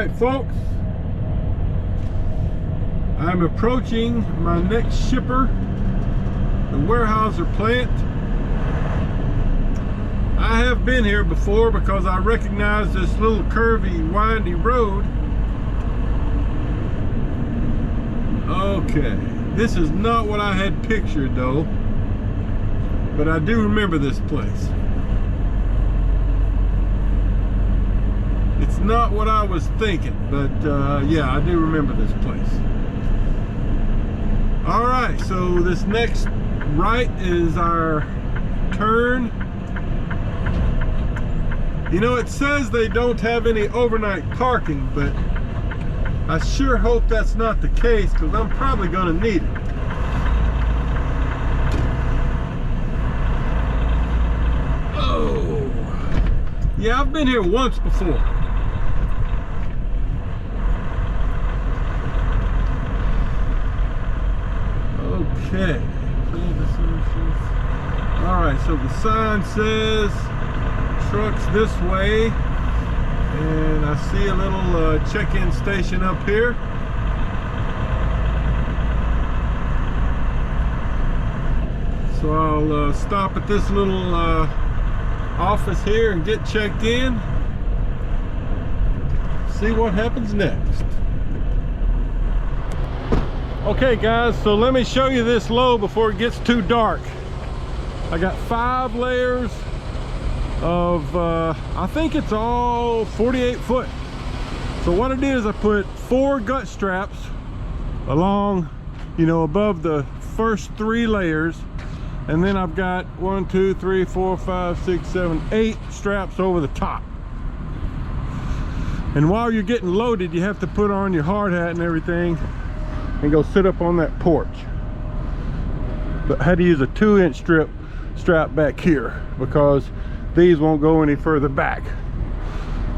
right, folks, I'm approaching my next shipper, the Weyerhaeuser plant. I have been here before because I recognize this little curvy, windy road. Okay, this is not what I had pictured though, but I do remember this place. It's not what I was thinking, but yeah, I do remember this place. All right, so this next right is our turn. You know, it says they don't have any overnight parking, but I sure hope that's not the case because I'm probably gonna need it. Oh, yeah, I've been here once before. Okay. All right, so the sign says trucks this way, and I see a little check-in station up here. So I'll stop at this little office here and get checked in. See what happens next. Okay guys, so let me show you this load before it gets too dark. I got 5 layers of, I think it's all 48 foot. So what I did is I put 4 gut straps along, you know, above the first 3 layers. And then I've got 1, 2, 3, 4, 5, 6, 7, 8 straps over the top. And while you're getting loaded, you have to put on your hard hat and everything and go sit up on that porch. But I had to use a 2-inch strap back here because these won't go any further back.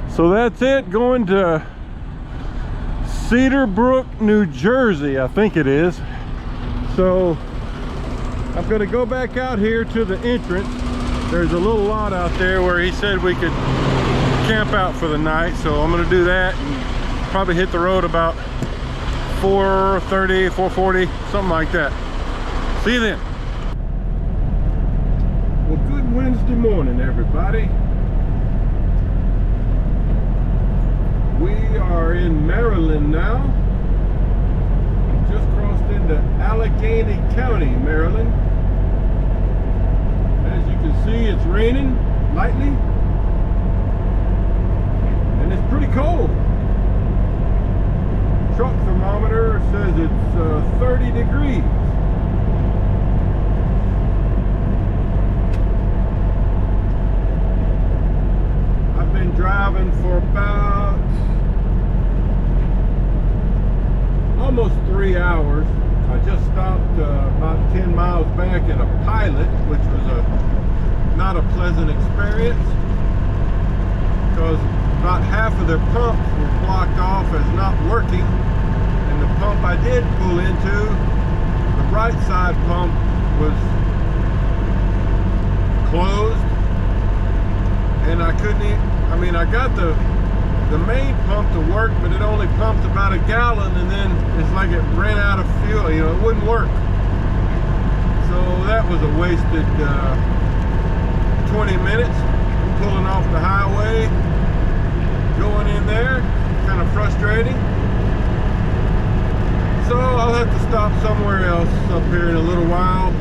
So that's it, going to Cedar Brook, New Jersey, I think it is. So I'm gonna go back out here to the entrance. There's a little lot out there where he said we could camp out for the night. So I'm gonna do that and probably hit the road about 4:30, 4:40, something like that. See you then. Well, good Wednesday morning, everybody. We are in Maryland now. Just crossed into Allegheny County, Maryland. As you can see, it's raining lightly, and it's pretty cold. Truck thermometer says it's 30 degrees. I've been driving for about almost 3 hours. I just stopped about 10 miles back at a Pilot, which was not a pleasant experience because about half of their pumps were blocked off as not working, and the pump I did pull into, the right side pump, was closed, and I couldn't even, I mean, I got the main pump to work, but it only pumped about a gallon, and then it's like it ran out of fuel, you know, it wouldn't work. So that was a wasted 20 minutes pulling off the highway, going in there, kind of frustrating. So I'll have to stop somewhere else up here in a little while.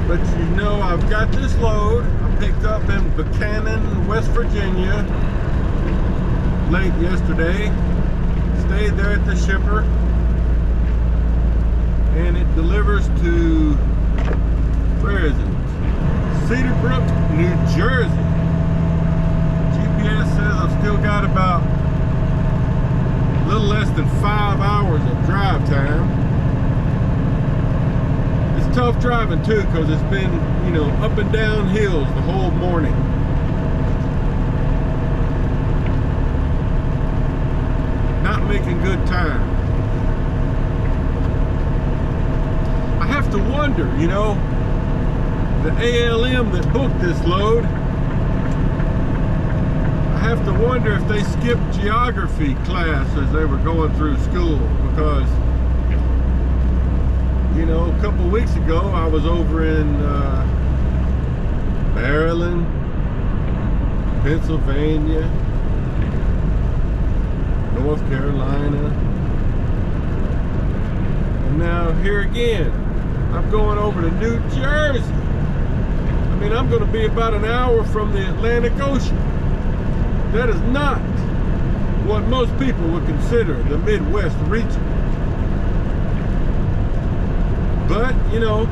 But you know, I've got this load I picked up in Buchanan, West Virginia late yesterday. Stayed there at the shipper, and it delivers to, where is it? Cedar Brook, New Jersey. GPS says I've still got about a little less than 5 hours of drive time. It's tough driving too because it's been, you know, up and down hills the whole morning. Not making good time. I have to wonder, you know, the ALM that booked this load, I have to wonder if they skipped geography class as they were going through school, because, you know, a couple weeks ago I was over in Maryland, Pennsylvania, North Carolina, and now here again I'm going over to New Jersey. I mean, I'm going to be about an hour from the Atlantic Ocean. That is not what most people would consider the Midwest region. But, you know,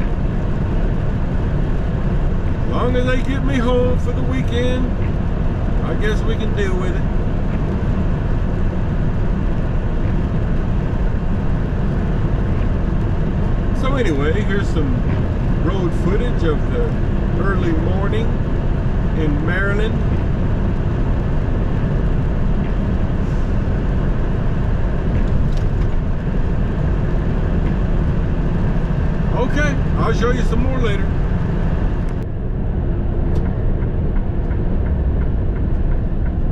as long as they get me home for the weekend, I guess we can deal with it. So anyway, here's some road footage of the early morning in Maryland. Okay, I'll show you some more later.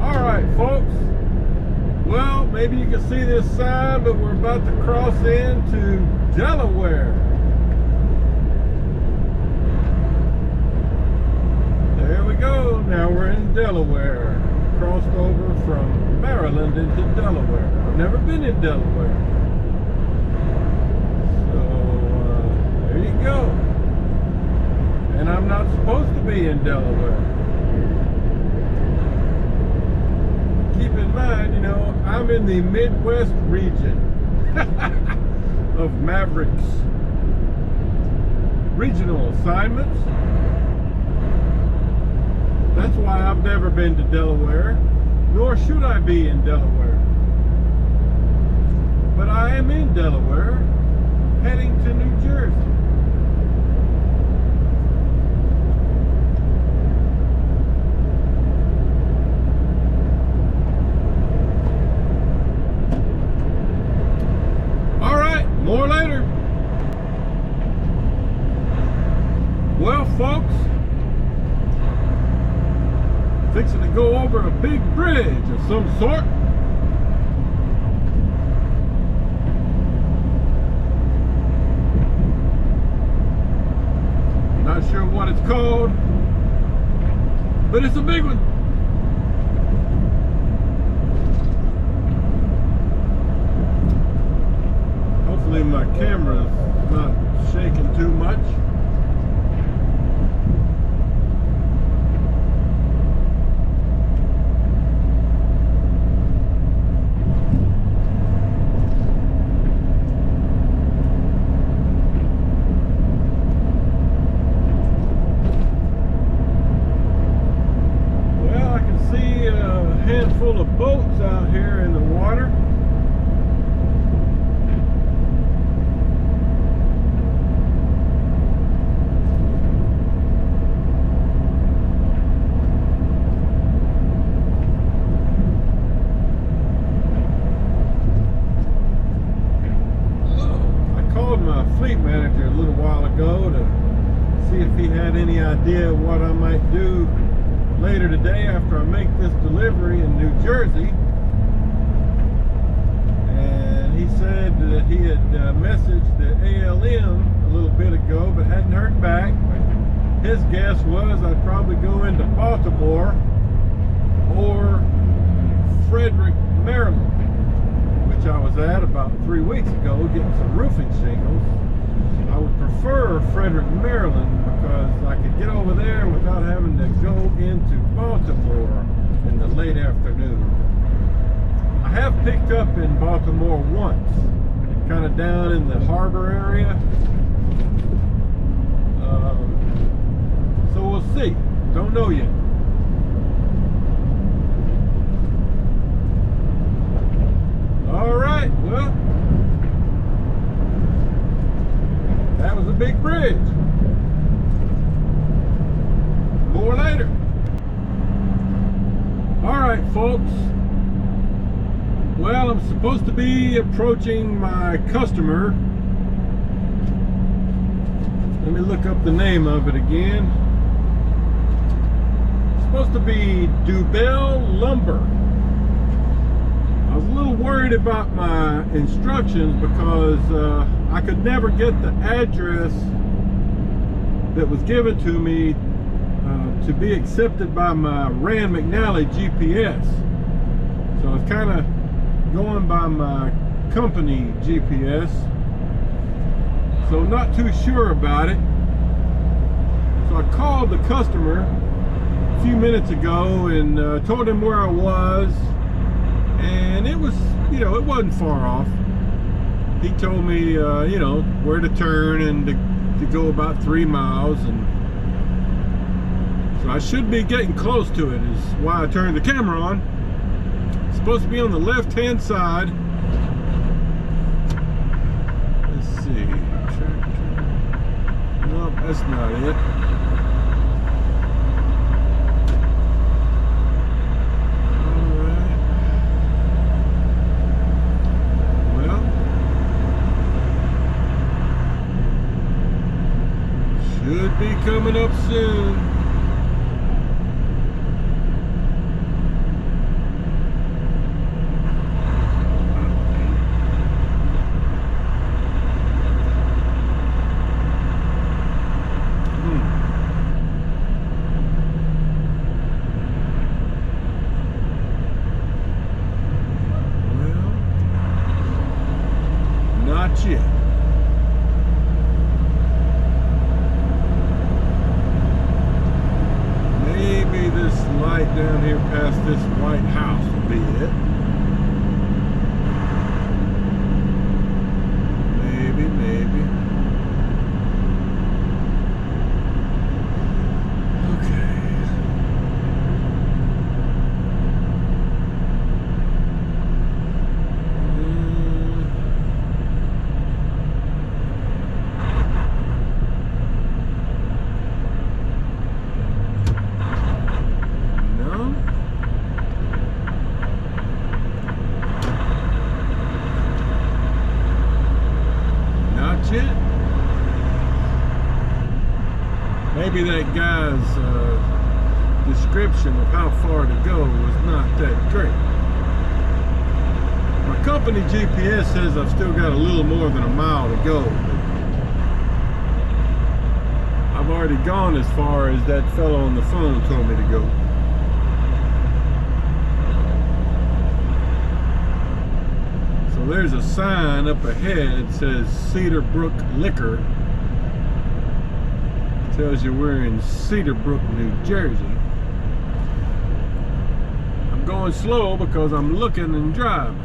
Alright, folks. Well, maybe you can see this sign, but we're about to cross into Delaware. There we go. Now we're in Delaware. Crossed over from Maryland into Delaware. I've never been in Delaware. There you go. And I'm not supposed to be in Delaware. Keep in mind, you know, I'm in the Midwest region of Maverick's regional assignments. That's why I've never been to Delaware, nor should I be in Delaware. But I am in Delaware, heading to New Jersey. All right, more later. Well, folks, fixing to go over a big bridge of some sort. Not sure what it's called, but it's a big one. Hopefully my camera's not shaking too much. Full of boats out here in the water. I called my fleet manager a little while ago to see if he had any idea what I might do later today after I make this delivery in New Jersey, and he said that he had messaged the ALM a little bit ago but hadn't heard back. But his guess was I'd probably go into Baltimore or Frederick, Maryland, which I was at about 3 weeks ago getting some roofing shingles. I would prefer Frederick, Maryland, because I could get over there without having to go into Baltimore in the late afternoon. I have picked up in Baltimore once, kind of down in the harbor area. So we'll see. Don't know yet. All right, well, that was a big bridge. More later. All right, folks. Well, I'm supposed to be approaching my customer. Let me look up the name of it again. supposed to be Dubell Lumber. I was a little worried about my instructions because I could never get the address that was given to me to be accepted by my Rand McNally GPS. So I was kind of going by my company GPS. So not too sure about it. So I called the customer a few minutes ago and told him where I was, and it was, you know, it wasn't far off. He told me, you know, where to turn and to go about 3 miles, and so I should be getting close to it, is why I turned the camera on. It's supposed to be on the left-hand side. Let's see. Nope, that's not it. Should be coming up soon. Well, not yet. Maybe this light down here past this white house will be it. Maybe, maybe. Okay. Maybe that guy's description of how far to go was not that great. My company GPS says I've still got a little more than a mile to go, but I've already gone as far as that fellow on the phone told me to go. So there's a sign up ahead that says Cedar Brook Liquor. Tells you we're in Cedar Brook, New Jersey. I'm going slow because I'm looking and driving.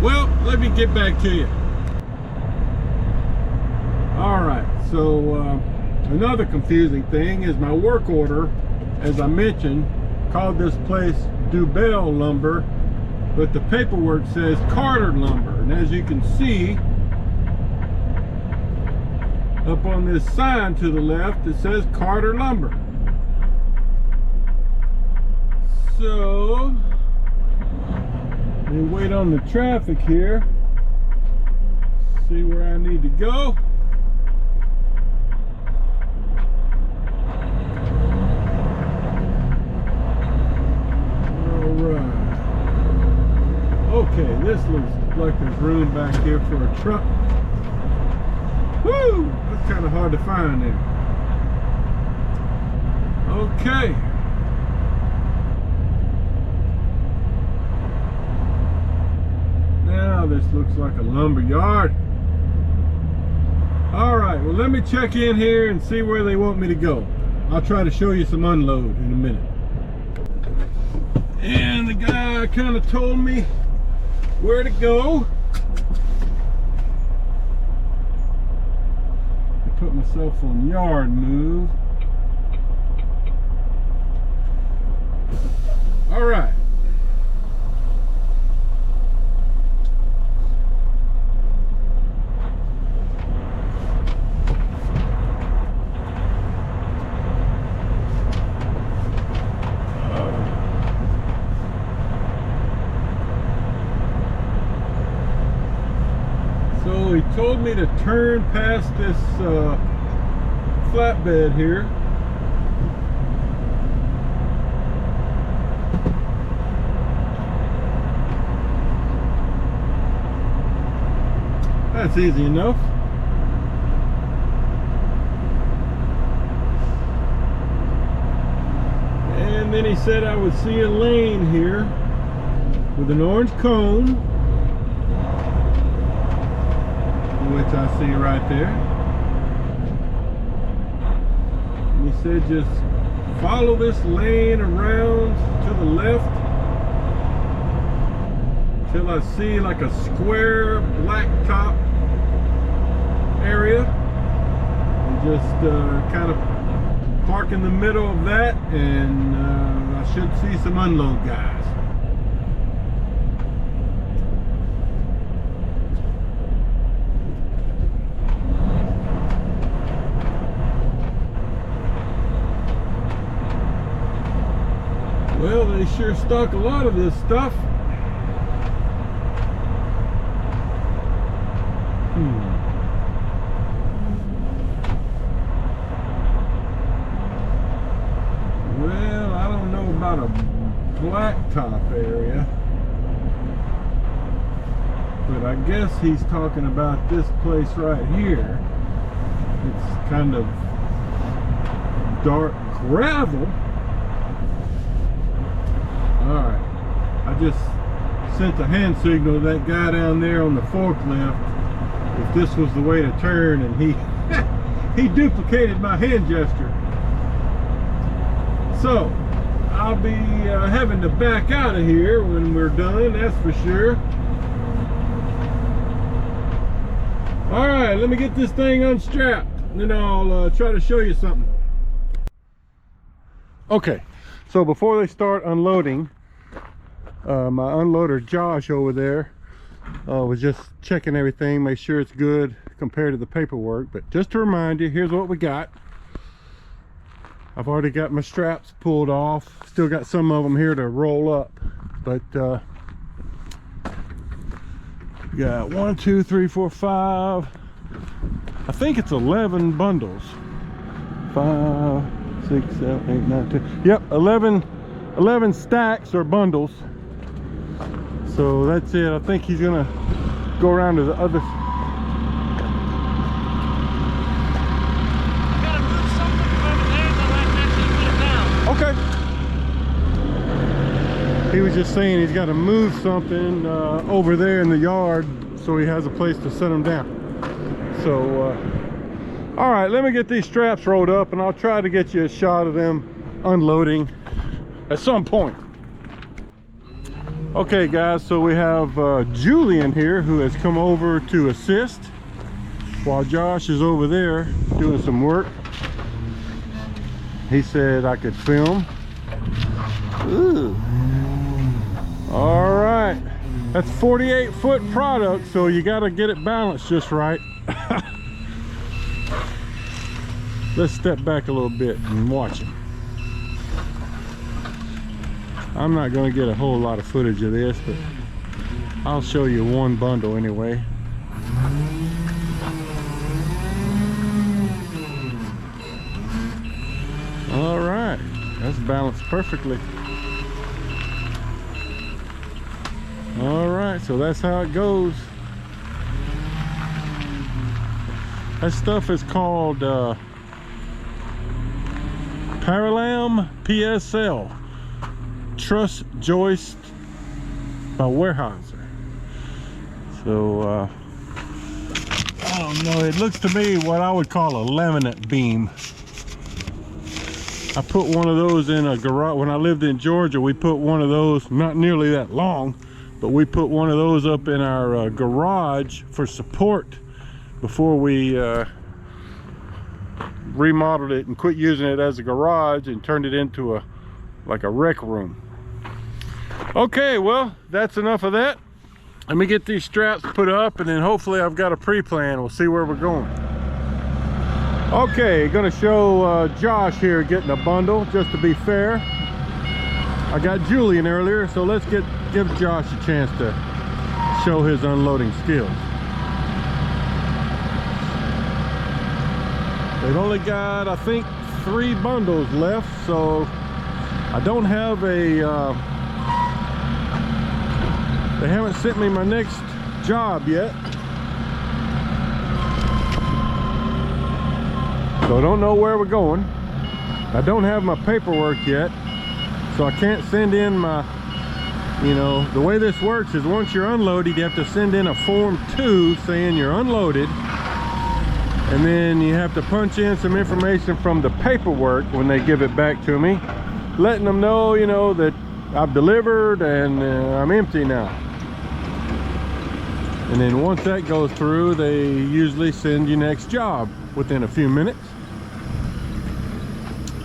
Well, let me get back to you. All right. So another confusing thing is my work order, as I mentioned, called this place Dubell Lumber, but the paperwork says Carter Lumber. And as you can see, up on this sign to the left, it says Carter Lumber. So, let me wait on the traffic here, see where I need to go. Okay, this looks like there's room back here for a truck. Woo! That's kind of hard to find there. Okay. Now this looks like a lumber yard. All right, well, let me check in here and see where they want me to go. I'll try to show you some unload in a minute. And the guy kind of told me where to go. I put myself on yard move. All right. me to turn past this flatbed here. That's easy enough. And then he said I would see a lane here with an orange cone, which I see right there. And he said just follow this lane around to the left till I see like a square blacktop area, and just kind of park in the middle of that, and I should see some unload guys. Well, they sure stock a lot of this stuff. Well, I don't know about a blacktop area, but I guess he's talking about this place right here. It's kind of dark gravel. Alright, I just sent a hand signal to that guy down there on the forklift if this was the way to turn, and he duplicated my hand gesture. So I'll be having to back out of here when we're done, that's for sure. Alright, let me get this thing unstrapped, and then I'll try to show you something. Okay, so before they start unloading, my unloader Josh over there was just checking everything, make sure it's good compared to the paperwork. But just to remind you, here's what we got. I've already got my straps pulled off, still got some of them here to roll up, but we got 1 2 3 4 5, I think it's 11 bundles. 5 6 7 8 9 10, yep, 11 stacks or bundles. So that's it. I think he's gonna go around to the other. You gotta move something from over there, so I can actually put it down. Okay. He was just saying he's got to move something over there in the yard so he has a place to set them down. So, all right, let me get these straps rolled up, and I'll try to get you a shot of them unloading at some point. Okay guys, so we have Julian here who has come over to assist while Josh is over there doing some work. He said I could film. Ooh. All right, that's 48-foot product, so you got to get it balanced just right. Let's step back a little bit and watch it. I'm not going to get a whole lot of footage of this, but I'll show you one bundle anyway. All right, that's balanced perfectly. All right, so that's how it goes. That stuff is called Paralam PSL. Truss joist by Weyerhaeuser. So I don't know, it looks to me what I would call a laminate beam. I put one of those in a garage when I lived in Georgia. We put one of those, not nearly that long, but we put one of those up in our garage for support before we remodeled it and quit using it as a garage and turned it into like a rec room. Okay, well, that's enough of that. Let me get these straps put up, and then hopefully I've got a pre-plan. We'll see where we're going. Okay, gonna show Josh here getting a bundle, just to be fair. I got Julian earlier, so let's give Josh a chance to show his unloading skills. They've only got, I think, 3 bundles left, so I don't have a, they haven't sent me my next job yet. So I don't know where we're going. I don't have my paperwork yet, so I can't send in my, you know, the way this works is once you're unloaded, you have to send in a Form 2 saying you're unloaded, and then you have to punch in some information from the paperwork when they give it back to me, letting them know, you know, that I've delivered and I'm empty now. And then once that goes through, they usually send you next job within a few minutes.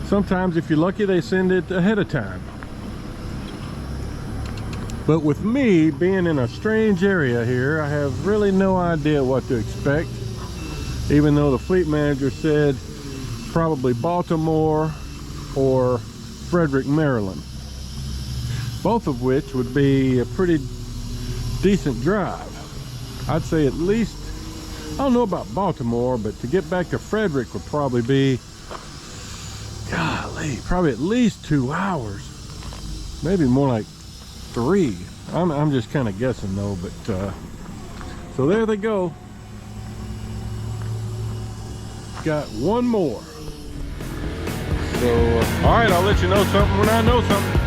Sometimes, if you're lucky, they send it ahead of time. But with me being in a strange area here, I have really no idea what to expect. Even though the fleet manager said probably Baltimore or Frederick, Maryland. Both of which would be a pretty decent drive. I'd say at least, I don't know about Baltimore, but to get back to Frederick would probably be, golly, probably at least 2 hours. Maybe more like 3. I'm just kind of guessing though, but so there they go. Got one more. So all right, I'll let you know something when I know something.